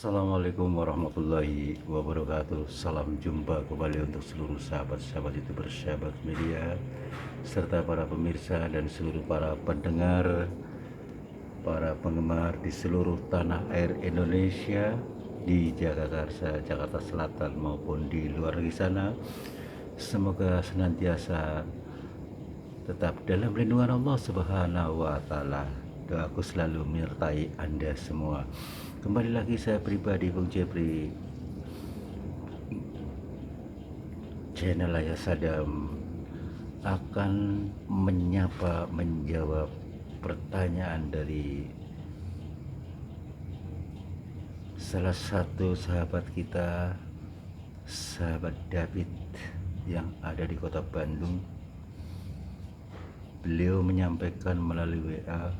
Assalamualaikum warahmatullahi wabarakatuh. Salam jumpa kembali untuk seluruh sahabat-sahabat YouTuber, sahabat media, serta para pemirsa dan seluruh para pendengar, para penggemar di seluruh tanah air Indonesia, di Jagakarsa, Jakarta Selatan maupun di luar negeri sana. Semoga senantiasa tetap dalam lindungan Allah Subhanahu wa Ta'ala. Doaku selalu menyertai Anda semua. Kembali lagi saya pribadi, Bung Jepri, channel Ayah Sadam akan menjawab pertanyaan dari salah satu sahabat kita, sahabat David yang ada di kota Bandung. Beliau menyampaikan melalui WA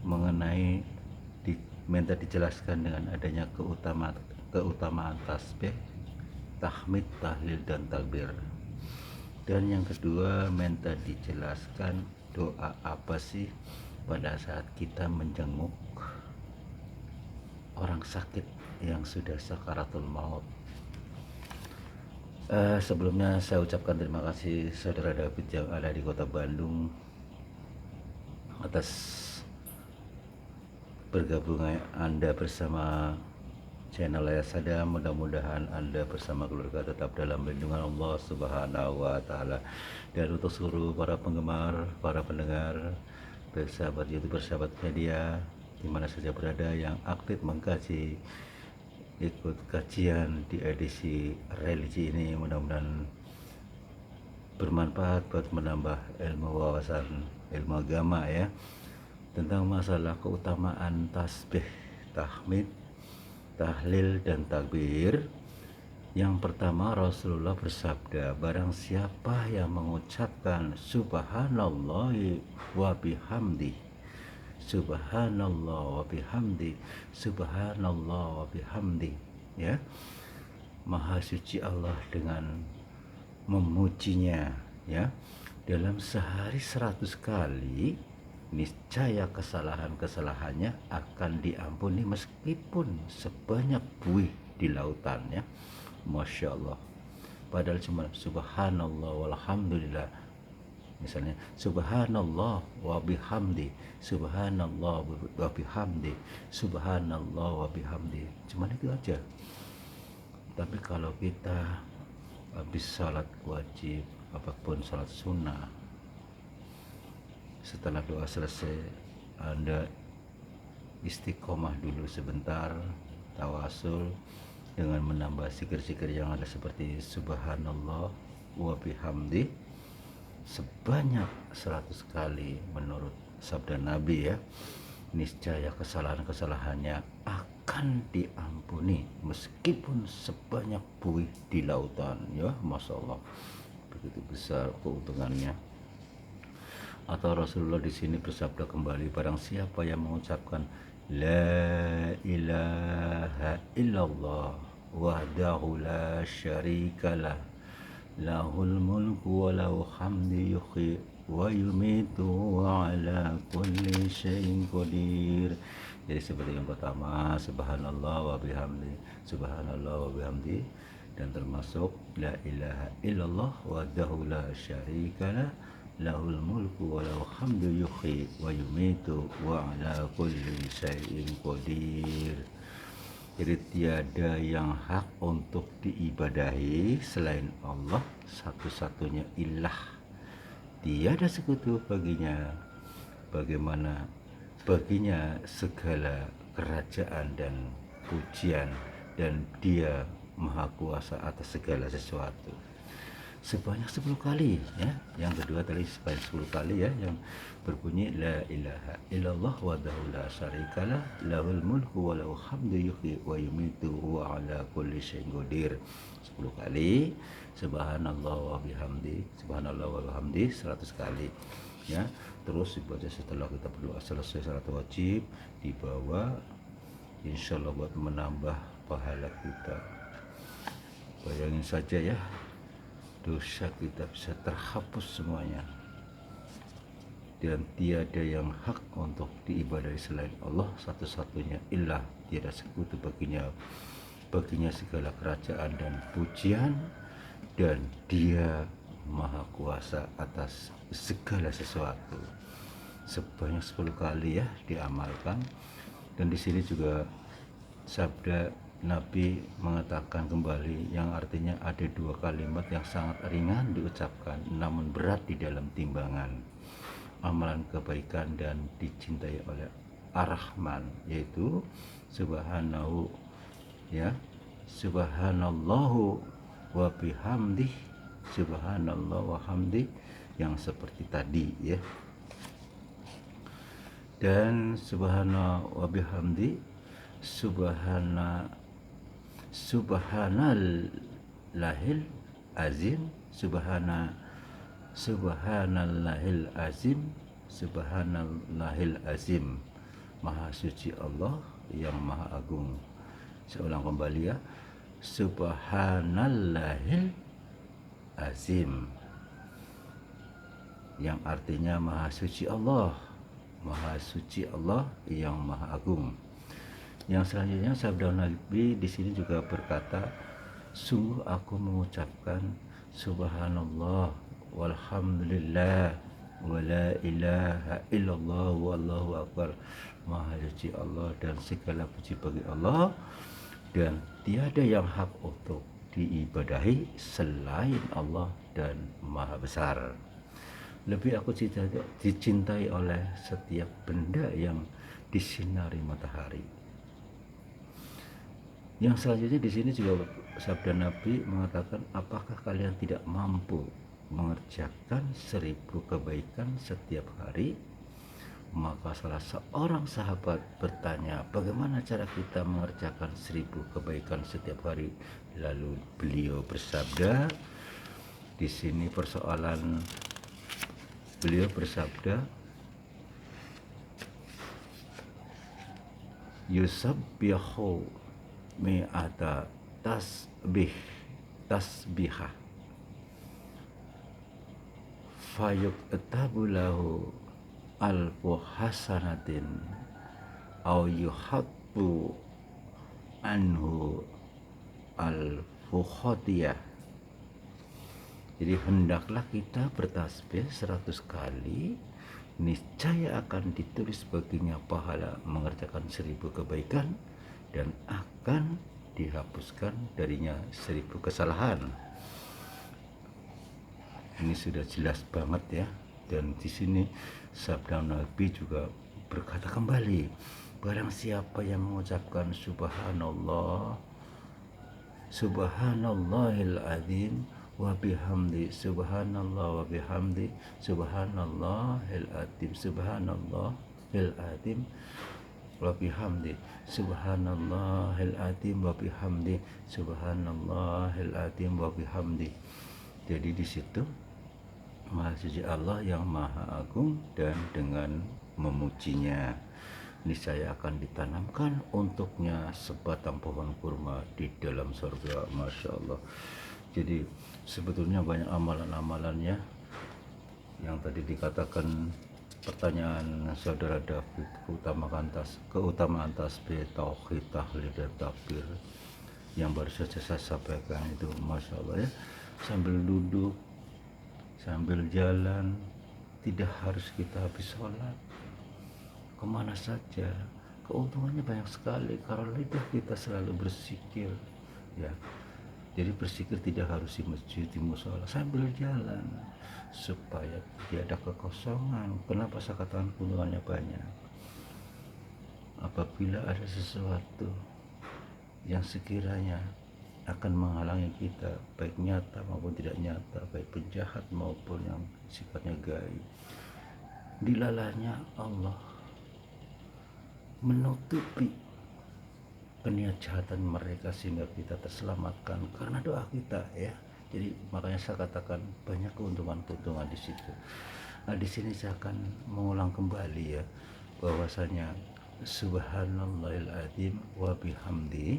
mengenai minta dijelaskan dengan adanya keutamaan tasbih, tahmid, tahlil, dan takbir. Dan yang kedua, minta dijelaskan doa apa sih pada saat kita menjenguk orang sakit yang sudah sakaratul maut. Sebelumnya saya ucapkan terima kasih saudara David yang ada di kota Bandung atas bergabungnya Anda bersama channel Ayah Sadam. Mudah-mudahan Anda bersama keluarga tetap dalam lindungan Allah Subhanahu wa Ta'ala. Dan untuk seluruh para penggemar, para pendengar, sahabat YouTuber, sahabat media dimana saja berada yang aktif mengkaji, ikut kajian di edisi religi ini, mudah-mudahan bermanfaat buat menambah ilmu wawasan, ilmu agama ya, tentang masalah keutamaan tasbih, tahmid, tahlil, dan takbir. Yang pertama, Rasulullah bersabda, barang siapa yang mengucapkan subhanallah wa bihamdi, subhanallah wa bihamdi, subhanallah wa bihamdi, ya, maha suci Allah dengan memujinya, ya, dalam sehari 100 kali, niscaya kesalahannya akan diampuni meskipun sebanyak buih di lautan, ya. Masya Allah. Padahal cuma subhanallah walhamdulillah, misalnya subhanallah wa bihamdi, subhanallah wa bihamdi, subhanallah wa bihamdi, cuma itu aja. Tapi kalau kita habis salat wajib apapun, salat sunnah, setelah doa selesai Anda istiqomah dulu sebentar, tawasul dengan menambah zikir-zikir yang ada seperti subhanallah wa bihamdi sebanyak 100 kali menurut sabda Nabi, ya, niscaya kesalahannya akan diampuni meskipun sebanyak buih di lautan, ya. Masya Allah, begitu besar keuntungannya. Atau Rasulullah di sini bersabda kembali, barang siapa yang mengucapkan la ilaha illallah wahdahu la syarikalah lahul mulku wa lahu hamdi yuhyi wa yumitu wa ala kulli syai'in qadir. Jadi seperti yang pertama, subhanallah wa bihamdi, subhanallah wa bihamdi, dan termasuk la ilaha illallah wahdahu la syarikalah lahul mulku wa lahu hamdu yuhyi wa yumitu wa ala kulli syai'in qadir. Jadi tiada yang hak untuk diibadahi selain Allah, satu-satunya ilah, tiada sekutu baginya. Bagaimana baginya segala kerajaan dan pujian, dan dia maha kuasa atas segala sesuatu. Sebanyak 10 kali, ya. Yang kedua tadi sebanyak 10 kali, ya, yang berbunyi la ilaha illallah wahdahu la syarikalah lahul mulku wa lahu hamdu yuhyi wa yumitu wa ala kulli syai'in qadir 10 kali. Subhanallah wa bihamdi, subhanallah wa bihamdi 100 kali, ya. Terus dibaca setelah kita berdoa selesai salat wajib, dibawa insyaallah buat menambah pahala kita. Bayangin saja, ya, dosa kita bisa terhapus semuanya, dan tiada yang hak untuk diibadahi selain Allah, satu-satunya ilah, tiada sekutu baginya segala kerajaan dan pujian, dan Dia maha kuasa atas segala sesuatu. Sebanyak 10 kali ya diamalkan. Dan di sini juga sabda Nabi mengatakan kembali yang artinya ada dua kalimat yang sangat ringan diucapkan namun berat di dalam timbangan amalan kebaikan dan dicintai oleh Ar-Rahman, yaitu subhanahu ya, subhanallahu wa bihamdih, subhanallah wa hamdi, yang seperti tadi ya. Dan subhana wa bihamdi, subhanallahil azim, subhanallahil azim, subhanallahil azim, maha suci Allah yang maha agung. Saya ulang kembali ya, subhanallahil azim, yang artinya maha suci Allah yang maha agung. Yang selanjutnya sabda Nabi di sini juga berkata, sungguh aku mengucapkan subhanallah walhamdulillah wa la ilaha illallah wallahu akbar, maha suci Allah dan segala puji bagi Allah, dan tiada yang hak untuk diibadahi selain Allah dan maha besar. Lebih aku dicintai oleh setiap benda yang disinari matahari. Yang selanjutnya di sini juga sabda Nabi mengatakan, apakah kalian tidak mampu mengerjakan 1000 kebaikan setiap hari? Maka salah seorang sahabat bertanya, bagaimana cara kita mengerjakan 1000 kebaikan setiap hari? Lalu beliau bersabda, di sini persoalan beliau bersabda, yusabbihu mi'ata tasbihah fayuktabu lahu alfu hasanatin au yuhabbu anhu alfu khotiyah. Jadi hendaklah kita bertasbih 100 kali, niscaya akan ditulis baginya pahala mengerjakan 1000 kebaikan dan akan dihapuskan darinya 1000 kesalahan. Ini sudah jelas banget ya. Dan di sini sabda Nabi juga berkata kembali, barang siapa yang mengucapkan subhanallahil azim wa bihamdi, subhanallah wa bihamdi, subhanallahil azim, subhanallahil azim wa bihamdi, subhanallahil azim wa bihamdi, subhanallahil azim wa bihamdi. Jadi di situ maha suci Allah yang maha agung, dan dengan memujinya niscaya akan ditanamkan untuknya sebatang pohon kurma di dalam surga. Masya Allah. Jadi sebetulnya banyak amalan-amalannya yang tadi dikatakan pertanyaan saudara David, keutamaan tasbih, tauhid, tahlil dan takbir yang baru saja saya sampaikan itu, masya Allah ya. Sambil duduk, sambil jalan, tidak harus kita habis sholat, kemana saja, keuntungannya banyak sekali karena lidah kita selalu berzikir ya. Jadi berzikir tidak harus di masjid, di musola, sambil jalan supaya tidak ada kekosongan. Kenapa saya katakan keuntungannya banyak? Apabila ada sesuatu yang sekiranya akan menghalangi kita, baik nyata maupun tidak nyata, baik penjahat maupun yang sifatnya gaib, dilalahnya Allah menutupi kejahatan mereka sehingga kita terselamatkan karena doa kita ya. Jadi makanya saya katakan banyak keuntungan-keuntungan di situ. Nah, di sini saya akan mengulang kembali ya, bahwasanya subhanallahil azim wa bihamdi.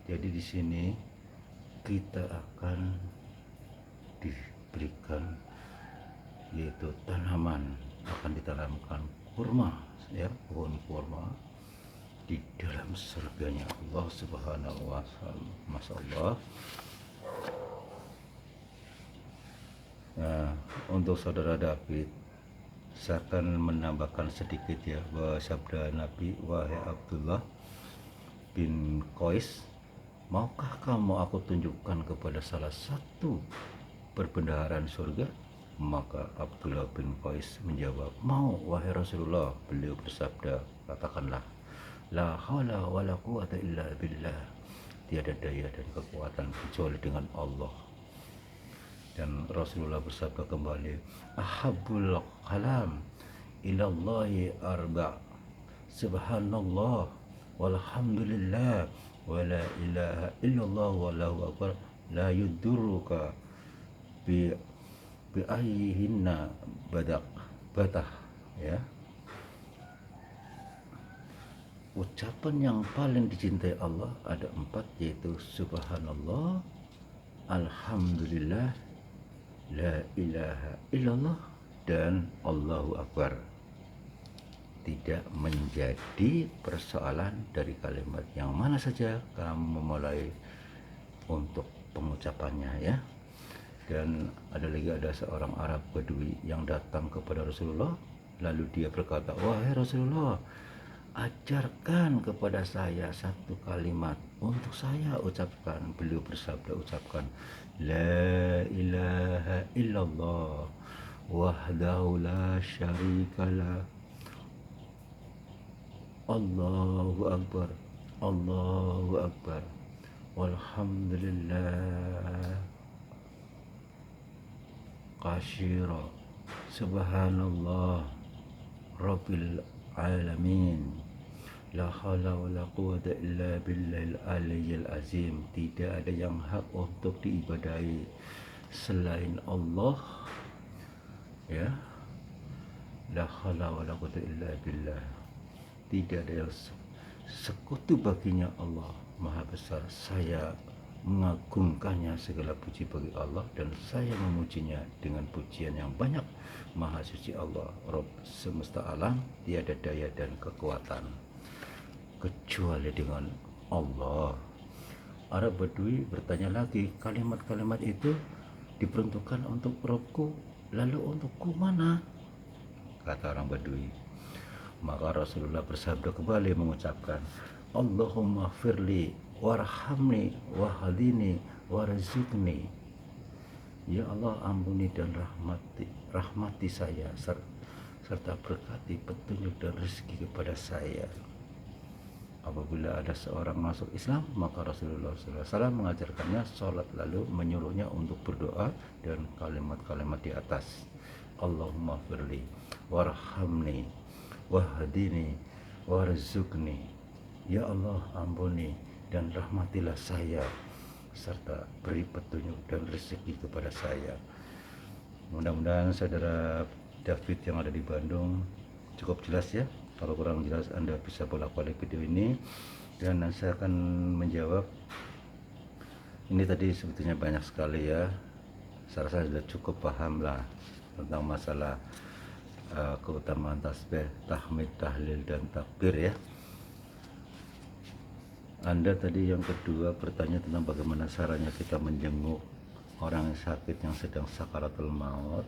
Jadi di sini kita akan diberikan yaitu tanaman, akan ditanamkan kurma ya, pohon kurma di dalam surganya Allah Subhanahu wa Ta'ala. Masya Allah. Nah, untuk saudara David, saya akan menambahkan sedikit ya bahwa sabda Nabi, wahai Abdullah bin Qais, maukah kamu aku tunjukkan kepada salah satu perbendaharaan surga? Maka Abdullah bin Qais menjawab, mau wahai Rasulullah. Beliau bersabda, katakanlah, la haula wala quwata illa billah, tiada daya dan kekuatan kecuali dengan Allah. Dan Rasulullah bersabda kembali, ahabbul kalam ilallahi arba', subhanallah walhamdulillah wala ilaha illallah wallahu akbar la yudurruka bi ayyihinna batah ya. Ucapan yang paling dicintai Allah ada 4, yaitu subhanallah, alhamdulillah, la ilaha illallah, dan Allahu akbar. Tidak menjadi persoalan dari kalimat yang mana saja kamu memulai untuk pengucapannya ya. Dan ada seorang Arab Badui yang datang kepada Rasulullah, lalu dia berkata, wahai Rasulullah, ajarkan kepada saya satu kalimat untuk saya ucapkan. Beliau bersabda, ucapkan la ilaha illallah wahdahu la syarikalah, Allahu akbar, Allahu akbar, walhamdulillah katsira, subhanallah rabbil alamin, la haula wala quwata illa billahil aliyyil azim. Tidak ada yang hak untuk diibadahi selain Allah ya. La haula wala quwata illa billah. Tidak ada yang sekutu baginya Allah Maha Besar. Saya mengagungkannya, segala puji bagi Allah, dan saya memujinya dengan pujian yang banyak. Maha suci Allah, Rabb semesta alam, tiada daya dan kekuatan kecuali dengan Allah. Arab Badui bertanya lagi, kalimat-kalimat itu diperuntukkan untuk Robku, lalu untukku mana? Kata orang Badui. Maka Rasulullah bersabda kembali mengucapkan, Allahumma firli warhamni wahdini warzuqni. Ya Allah, ampuni dan rahmati saya serta berkati petunjuk dan rezeki kepada saya. Apabila ada seorang masuk Islam, maka Rasulullah SAW mengajarkannya sholat, lalu menyuruhnya untuk berdoa dan kalimat-kalimat di atas. Allahumma firli warhamni wahdini warzuqni. Ya Allah, ampuni dan rahmatilah saya serta beri petunjuk dan rezeki kepada saya. Mudah-mudahan saudara David yang ada di Bandung cukup jelas ya. Kalau kurang jelas Anda bisa bolak-balik video ini dan saya akan menjawab. Ini tadi sebetulnya banyak sekali ya. Saya rasa sudah cukup paham lah tentang masalah keutamaan tasbih, tahmid, tahlil, dan takbir ya. Anda tadi yang kedua bertanya tentang bagaimana caranya kita menjenguk orang yang sakit yang sedang sakaratul maut.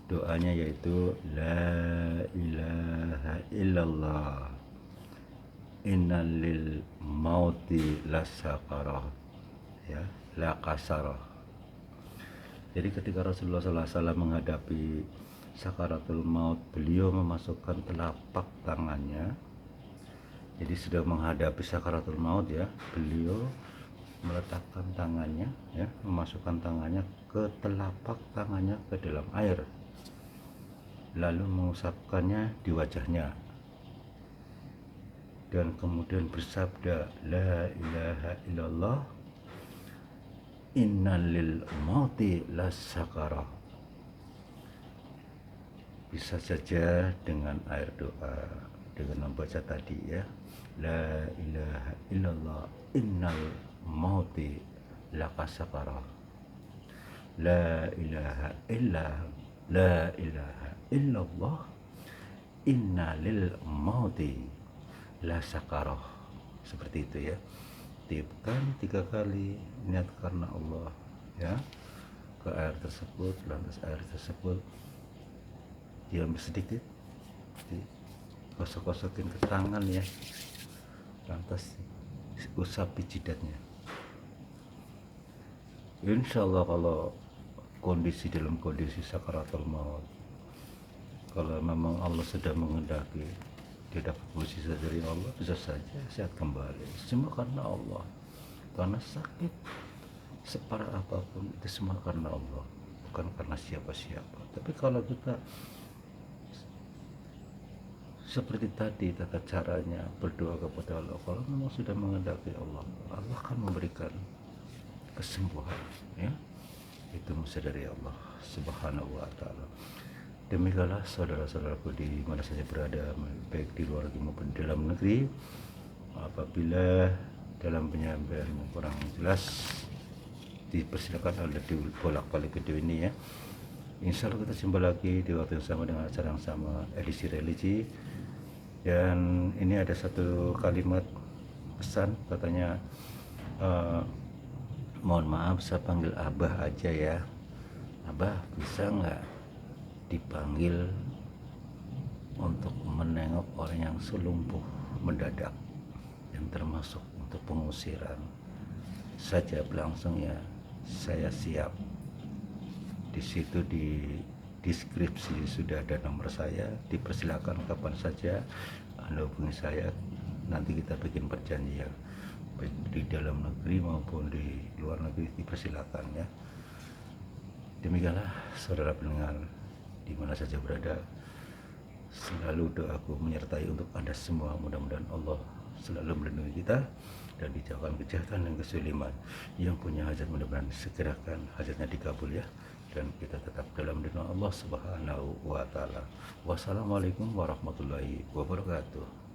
Doanya yaitu la ilaha illallah innalil mauti lasakarah ya, la kasarah. Jadi ketika Rasulullah SAW menghadapi sakaratul maut, beliau memasukkan telapak tangannya. Jadi sudah menghadapi sakaratul maut ya, beliau meletakkan tangannya ya, memasukkan tangannya ke telapak tangannya ke dalam air, lalu mengusapkannya di wajahnya dan kemudian bersabda la ilaha illallah innalil mauti lasakarah. Bisa saja dengan air doa, dengan membaca tadi ya, la ilaha illallah innal mauti lakasakarah, la ilaha illallah inna lil mauti la sakaroh, seperti itu ya. Tiupkan 3 kali, niat karena Allah ya, ke air tersebut. Lantas air tersebut diam sedikit, gosok-gosokin ke tangan ya, lantas usapi jidatnya. Insya Allah kalau dalam kondisi sakaratul maut, kalau memang Allah sudah menghendaki dia dapat musibah dari Allah, bisa saja sehat kembali. Semua karena Allah, karena sakit separah apapun itu semua karena Allah, bukan karena siapa-siapa. Tapi kalau kita seperti tadi tata caranya berdoa kepada Allah, kalau memang sudah menghendaki Allah, Allah akan memberikan kesembuhan ya. Itu mesti dari Allah Subhanahu wa taala. Demikianlah saudara-saudaraku di mana saja berada, baik di luar negeri maupun di dalam negeri, apabila dalam penyampaian kurang jelas, dipersilakan Anda dibolak-balik video ini ya. Insya Allah kita jumpa lagi di waktu yang sama dengan acara yang sama, edisi religi. Dan ini ada satu kalimat pesan, katanya mohon maaf saya panggil Abah aja ya. Abah bisa nggak dipanggil untuk menengok orang yang selumpuh mendadak, yang termasuk untuk pengusiran? Saya jawab langsung ya, saya siap. Di situ di deskripsi sudah ada nomor saya, dipersilakan kapan saja Anda hubungi saya, nanti kita bikin perjanjian baik di dalam negeri maupun di luar negeri, dipersilakan ya. Demikianlah saudara pendengar di mana saja berada, selalu doaku menyertai untuk Anda semua. Mudah-mudahan Allah selalu melindungi kita dan dijauhkan kejahatan dan kesuliman. Yang punya hajat mudah-mudahan segerakan hajatnya dikabul ya, dan kita tetap dalam lindungan Allah Subhanahu wa taala. Wassalamualaikum warahmatullahi wabarakatuh.